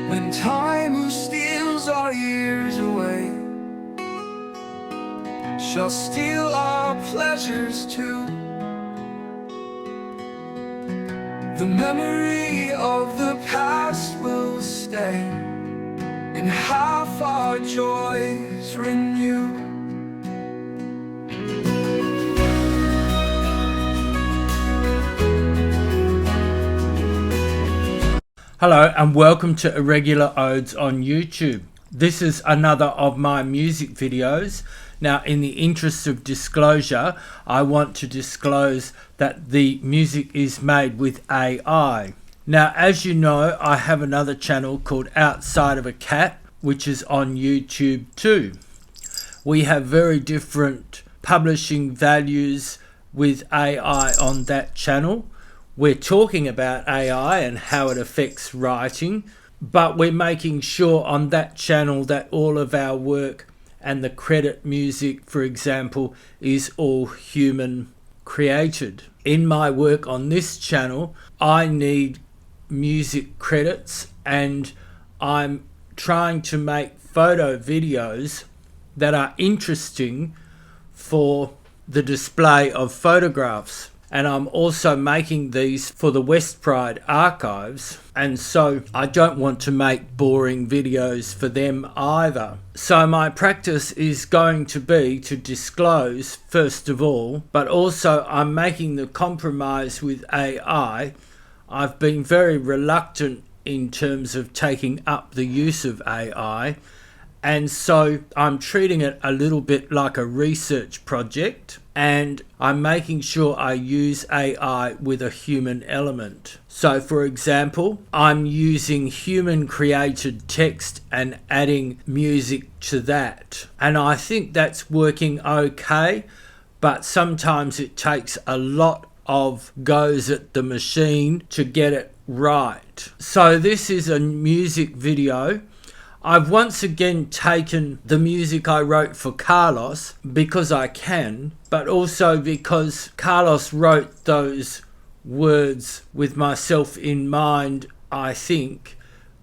When time steals our years away, shall steal our pleasures too. The memory of the past will stay, and half our joys renew. Hello and welcome to Irregular Odes on YouTube. This is another of my music videos. Now, in the interest of disclosure, I want to disclose that the music is made with AI. Now, as you know, I have another channel called Outside of a Cat, which is on YouTube too. We have very different publishing values with AI on that channel. We're talking about AI and how it affects writing, but we're making sure on that channel that all of our work and the credit music, for example, is all human created. In my work on this channel, I need music credits, and I'm trying to make photo videos that are interesting for the display of photographs. And I'm also making these for the West Pride archives, and so I don't want to make boring videos for them either. So my practice is going to be to disclose first of all, but also I'm making the compromise with AI. I've been very reluctant in terms of taking up the use of AI, and so I'm treating it a little bit like a research project, and I'm making sure I use AI with a human element. So for example, I'm using human created text and adding music to that. And I think that's working okay, but sometimes it takes a lot of goes at the machine to get it right. So this is a music video. I've once again taken the music I wrote for Carlos because I can, but also because Carlos wrote those words with myself in mind, I think,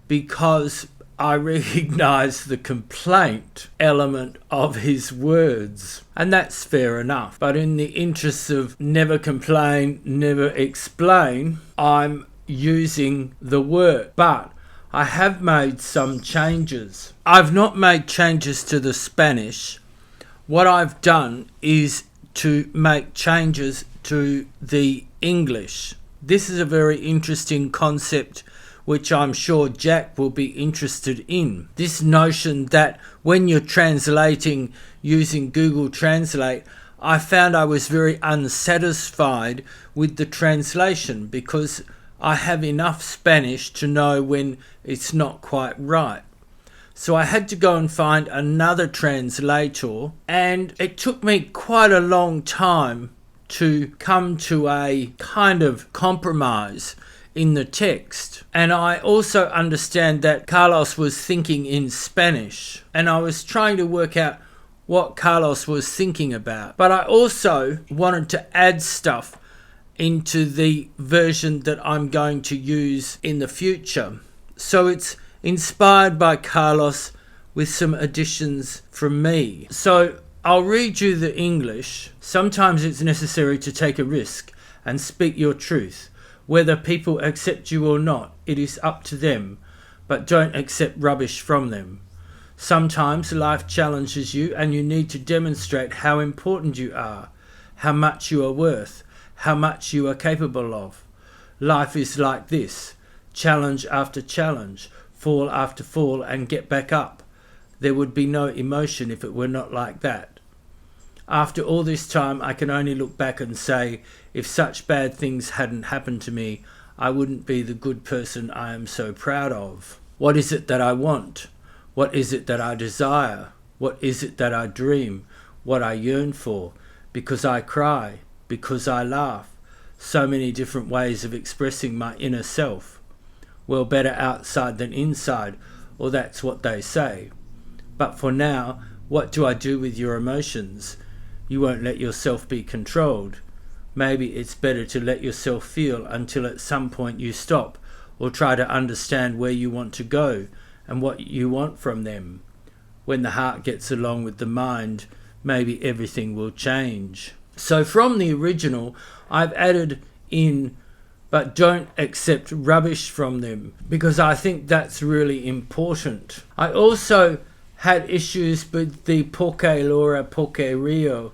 because I recognise the complaint element of his words. And that's fair enough. But in the interests of never complain, never explain, I'm using the word. But I have made some changes. I've not made changes to the Spanish. What I've done is to make changes to the English. This is a very interesting concept which I'm sure Jack will be interested in. This notion that when you're translating using Google Translate, I found I was very unsatisfied with the translation because I have enough Spanish to know when it's not quite right. So I had to go and find another translator, and it took me quite a long time to come to a kind of compromise in the text. And I also understand that Carlos was thinking in Spanish, and I was trying to work out what Carlos was thinking about. But I also wanted to add stuff into the version that I'm going to use in the future. So it's inspired by Carlos with some additions from me. So I'll read you the English. Sometimes it's necessary to take a risk and speak your truth. Whether people accept you or not, it is up to them, but don't accept rubbish from them. Sometimes life challenges you and you need to demonstrate how important you are, how much you are worth, how much you are capable of. Life is like this: challenge after challenge, fall after fall, and get back up. There would be no emotion if it were not like that. After all this time, I can only look back and say, if such bad things hadn't happened to me, I wouldn't be the good person I am so proud of. What is it that I want? What is it that I desire? What is it that I dream? What I yearn for? Because I cry, because I laugh. So many different ways of expressing my inner self. Well, better outside than inside, or that's what they say. But for now, what do I do with your emotions? You won't let yourself be controlled. Maybe it's better to let yourself feel until at some point you stop, or try to understand where you want to go and what you want from them. When the heart gets along with the mind, maybe everything will change. So from the original, I've added in, but don't accept rubbish from them, because I think that's really important. I also had issues with the Porque Laura Porque Rio,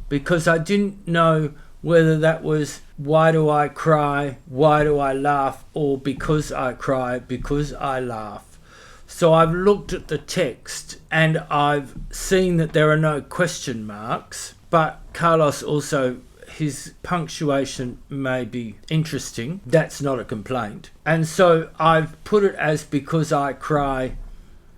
because I didn't know whether that was why do I cry, why do I laugh, or because I cry, because I laugh. So I've looked at the text and I've seen that there are no question marks, but Carlos also, his punctuation may be interesting. That's not a complaint. And so I've put it as because I cry,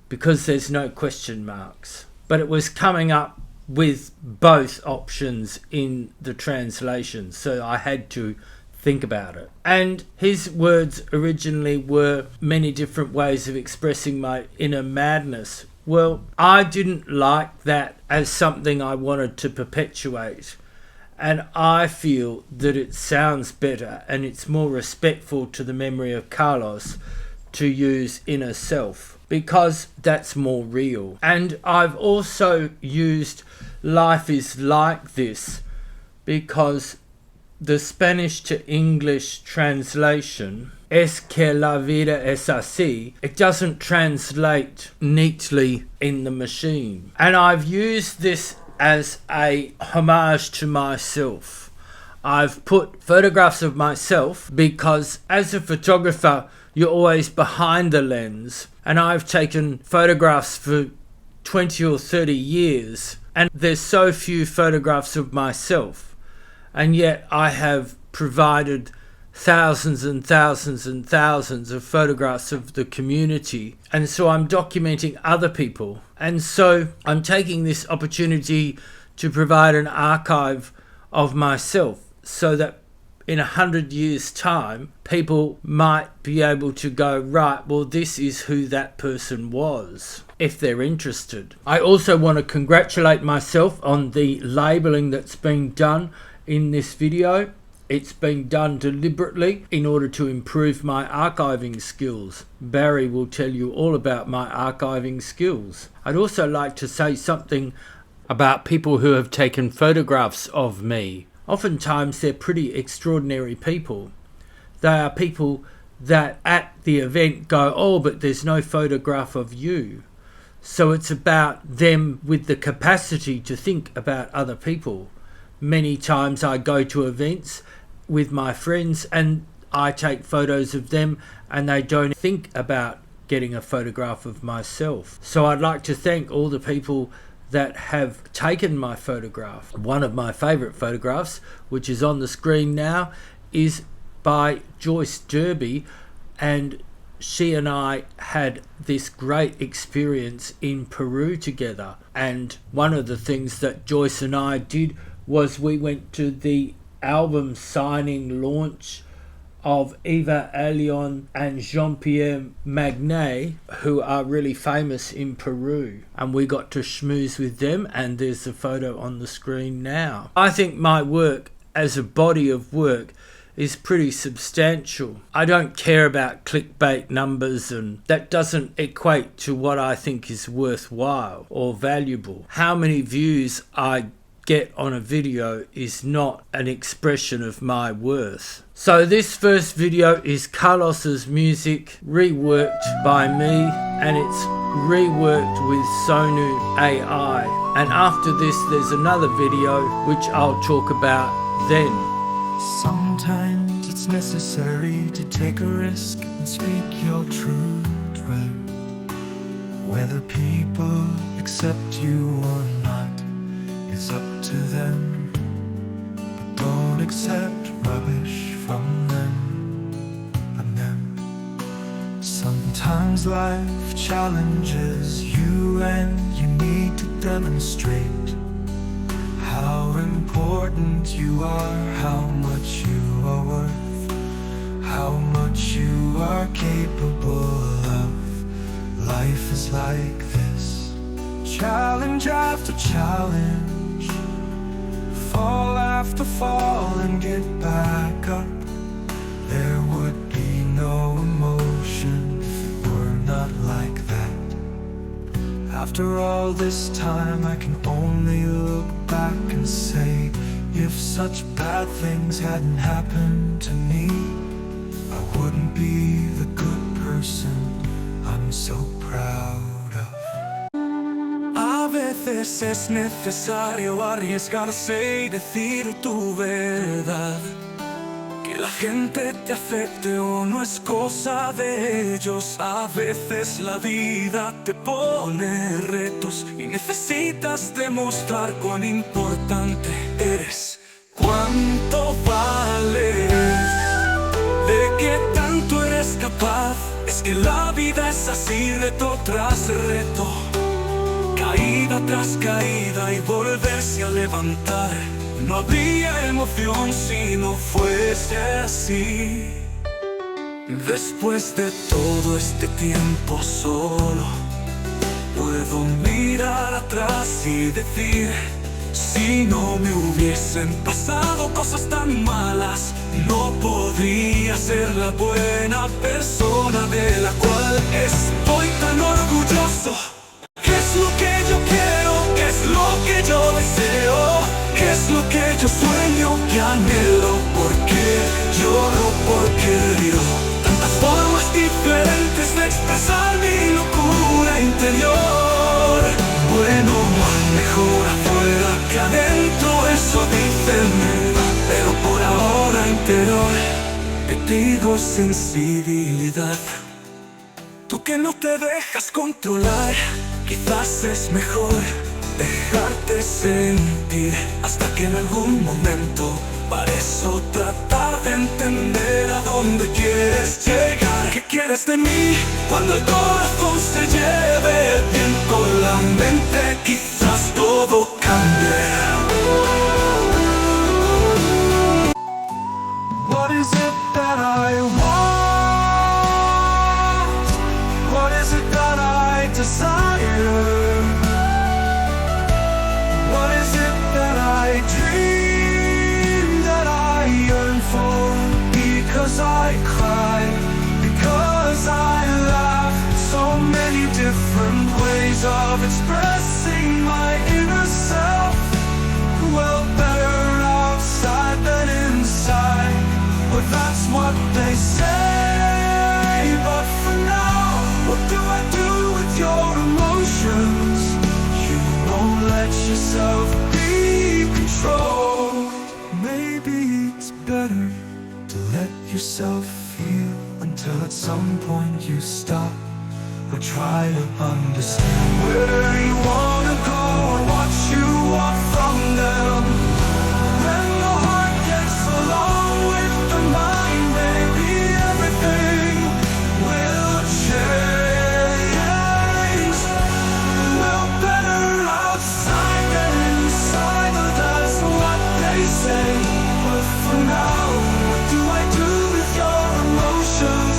because there's no question marks. But it was coming up with both options in the translation, so I had to think about it. And his words originally were many different ways of expressing my inner madness. Well, I didn't like that as something I wanted to perpetuate, and I feel that it sounds better and it's more respectful to the memory of Carlos to use inner self, because that's more real. And I've also used life is like this because the Spanish to English translation, es que la vida es así, it doesn't translate neatly in the machine. And I've used this as a homage to myself. I've put photographs of myself because as a photographer, you're always behind the lens, and I've taken photographs for 20 or 30 years, and there's so few photographs of myself, and yet I have provided thousands and thousands and thousands of photographs of the community, and so I'm documenting other people, and so I'm taking this opportunity to provide an archive of myself so that in 100 years' time, people might be able to go, right, well, this is who that person was, if they're interested. I also want to congratulate myself on the labeling that's been done in this video. It's been done deliberately in order to improve my archiving skills. Barry will tell you all about my archiving skills. I'd also like to say something about people who have taken photographs of me. Oftentimes they're pretty extraordinary people. They are people that at the event go, oh, but there's no photograph of you. So it's about them with the capacity to think about other people. Many times I go to events with my friends and I take photos of them and they don't think about getting a photograph of myself. So I'd like to thank all the people that have taken my photograph. One of my favourite photographs, which is on the screen now, is by Joyce Derby, and she and I had this great experience in Peru together. And one of the things that Joyce and I did was we went to the album signing launch of Eva Allyon and Jean-Pierre Magnet, who are really famous in Peru. And we got to schmooze with them, and there's the photo on the screen now. I think my work as a body of work is pretty substantial. I don't care about clickbait numbers, and that doesn't equate to what I think is worthwhile or valuable. How many views I get on a video is not an expression of my worth. So this first video is Carlos's music reworked by me, and it's reworked with Sonu AI. And after this there's another video which I'll talk about then. Sometimes it's necessary to take a risk and speak your truth. Whether people accept you or not, it's up to them. But don't accept rubbish from them and them. Sometimes life challenges you and you need to demonstrate how important you are, how much you are worth, how much you are capable of. Life is like this, challenge after challenge, fall after fall and get back up. There would be no After all this time, I can only look back and say, if such bad things hadn't happened to me, I wouldn't be the good person I'm so proud of. A veces es necesario arriesgarse y decir tu verdad. Que la gente te afecte o no es cosa de ellos. A veces la vida te pone retos y necesitas demostrar cuán importante eres, cuánto vales, de qué tanto eres capaz. Es que la vida es así, reto tras reto, caída tras caída y volverse a levantar. No habría emoción si no fuese así. Después de todo este tiempo solo, puedo mirar atrás y decir, si no me hubiesen pasado cosas tan malas, no podría ser la buena persona de la cual estoy tan orgulloso. ¿Qué es lo que yo quiero? ¿Qué es lo que yo deseo? ¿Qué es lo que yo sueño, que anhelo? Porque lloro, porque río. Tantas formas diferentes de expresar mi locura interior. Bueno, mejor afuera que adentro, eso dicen. Pero por ahora interior, te digo sensibilidad. Tú que no te dejas controlar, quizás es mejor dejarte sentir hasta que en algún momento, para eso tratar de entender a dónde quieres llegar. ¿Qué quieres de mí? Cuando el corazón se lleve el tiempo, la mente quizás todo cambie. What is it that I want? What is it that I desire? What is it that I dream, that I yearn for? Because I cry, because I laugh. So many different ways of expressing my inner self. Well, better outside than inside, but that's what they say. But for now, what do I do with your emotions? You won't let yourself be controlled. Maybe it's better to let yourself feel until at some point you stop or try to understand where you wanna go or what you want from them. When the heart gets along with the mind, maybe everything will change. Well, better outside than inside, that's what they say. But for now, what do I do with your emotions?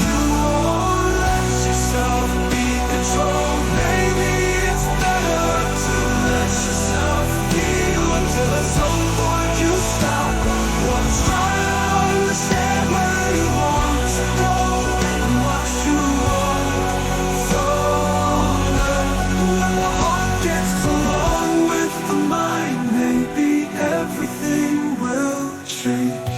You won't let yourself be controlled. Maybe it's better to let yourself feel until at some point you stop. What's trying to understand where you want to go and what you want. So that when the heart gets along with the mind, maybe everything will change.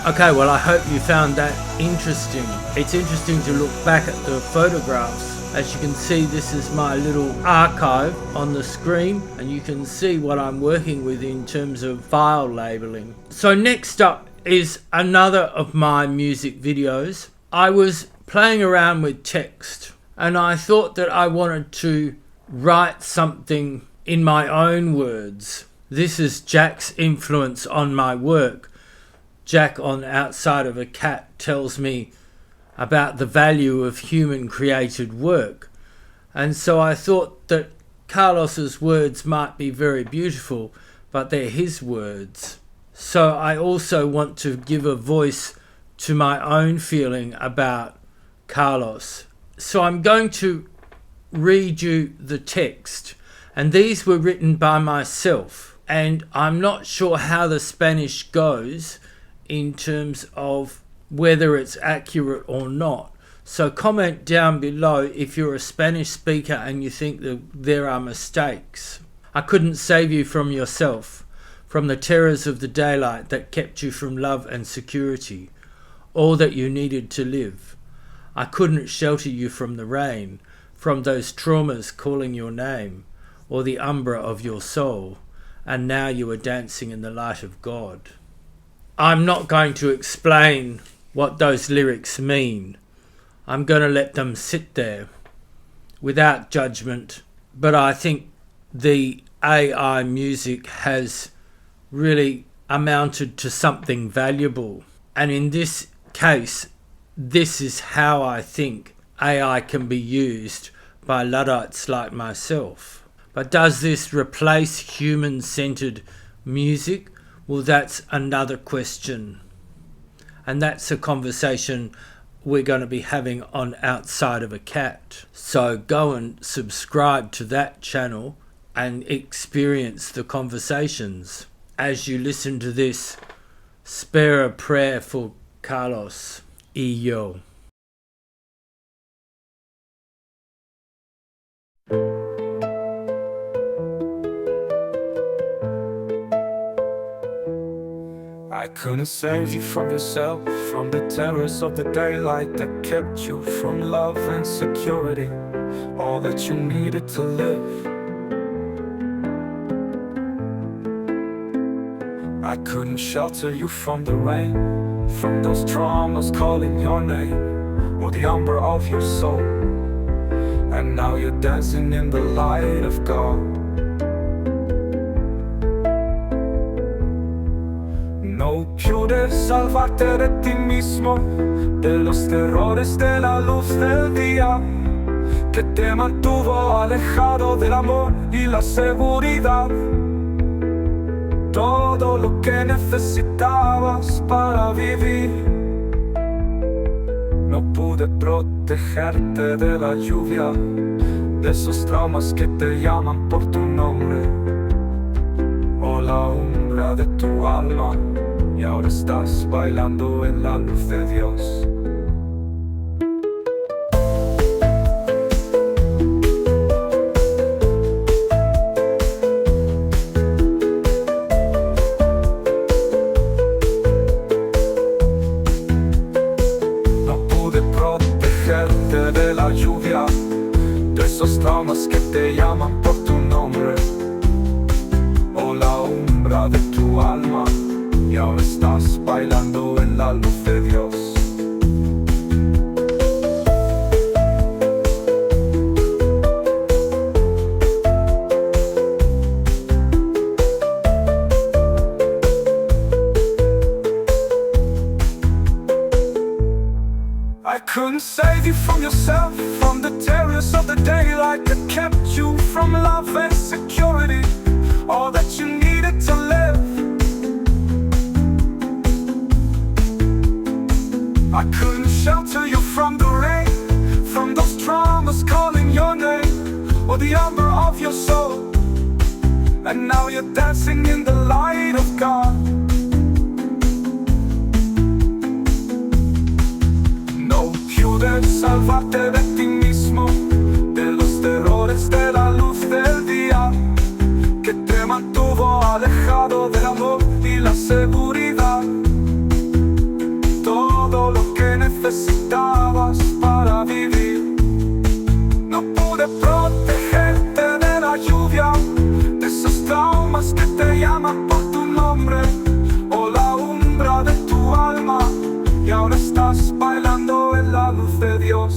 Okay, well, I hope you found that interesting. It's interesting to look back at the photographs. As you can see, this is my little archive on the screen, and you can see what I'm working with in terms of file labeling. So next up is another of my music videos. I was playing around with text, and I thought that I wanted to write something in my own words. This is Jack's influence on my work. Jack on Outside of a Cat tells me about the value of human created work. And so I thought that Carlos's words might be very beautiful, but they're his words. So I also want to give a voice to my own feeling about Carlos. So I'm going to read you the text, and these were written by myself, and I'm not sure how the Spanish goes in terms of whether it's accurate or not. So comment down below if you're a Spanish speaker and you think that there are mistakes. I couldn't save you from yourself, from the terrors of the daylight that kept you from love and security, all that you needed to live. I couldn't shelter you from the rain, from those traumas calling your name, or the umbra of your soul, and now you are dancing in the light of God. I'm not going to explain what those lyrics mean. I'm going to let them sit there without judgment, but I think the AI music has really amounted to something valuable. And in this case, this is how I think AI can be used by Luddites like myself. But does this replace human-centered music? Well, that's another question. And that's a conversation we're going to be having on Outside of a Cat. So go and subscribe to that channel and experience the conversations. As you listen to this, spare a prayer for Carlos. Yo. I couldn't save you from yourself, from the terrors of the daylight that kept you from love and security, all that you needed to live. I couldn't shelter you from the rain, from those traumas calling your name, or the umbra of your soul, and now you're dancing in the light of God. No pude salvarte de ti mismo, de los terrores de la luz del día, que te mantuvo alejado del amor y la seguridad. Todo lo que necesitabas para vivir. No pude protegerte de la lluvia, de esos traumas que te llaman por tu nombre, o la umbra de tu alma. Y ahora estás bailando en la luz de Dios. No pude protegerte de la lluvia, de esos traumas que te llaman por tu nombre, o la umbra de tu alma. Y ahora estás bailando en la luz de Dios. I couldn't save you from yourself, from the terrors of the daylight that kept you from love and security, all that you needed to live. I couldn't shelter you from the rain, from those traumas calling your name, or the umbra of your soul, and now you're dancing in the light of God. No pude salvarte de ti mismo, de los terrores de la luz del día, que te mantuvo alejado del amor y la seguridad. Todo lo que necesitabas para vivir. No pude protegerte de la lluvia, de esos traumas que te llaman por tu nombre, o la umbra de tu alma. Y ahora estás bailando en la luz de Dios.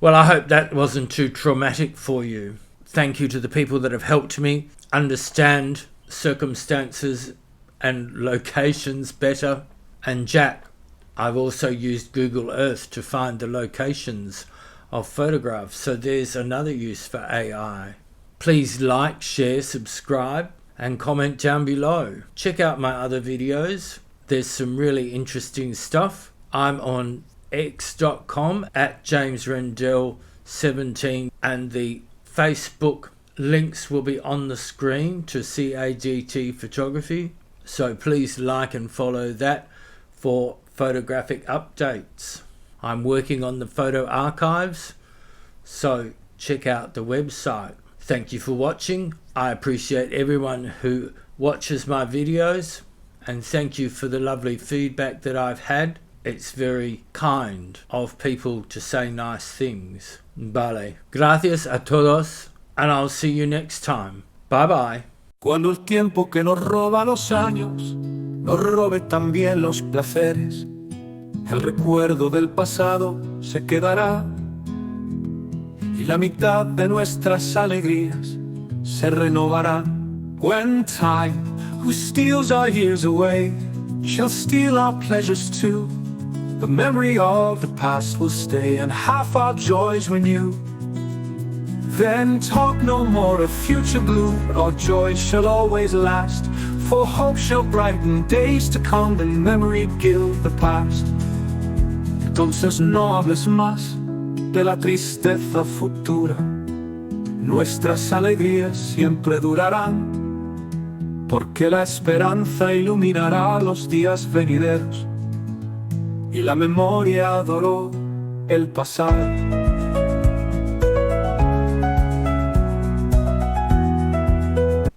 Well, I hope that wasn't too traumatic for you. Thank you to the people that have helped me understand circumstances and locations better. And Jack, I've also used Google Earth to find the locations of photographs. So there's another use for AI. Please like, share, subscribe, and comment down below. Check out my other videos. There's some really interesting stuff. I'm on x.com at JamesRendell17, and the Facebook links will be on the screen to CADT photography. So please like and follow that for photographic updates. I'm working on the photo archives, so check out the website. Thank you for watching. I appreciate everyone who watches my videos, and thank you for the lovely feedback that I've had. It's very kind of people to say nice things. Vale. Gracias a todos, and I'll see you next time. Bye bye. Cuando el tiempo que nos roba los años nos robe también los placeres, el recuerdo del pasado se quedará y la mitad de nuestras alegrías se renovará. When time, who steals our years away, shall steal our pleasures too, the memory of the past will stay and half our joys renew. Then talk no more of future gloom, but our joy shall always last, for hope shall brighten days to come and memory gild the past. Entonces no hables más de la tristeza futura, nuestras alegrías siempre durarán, porque la esperanza iluminará los días venideros y la memoria adoró el pasado.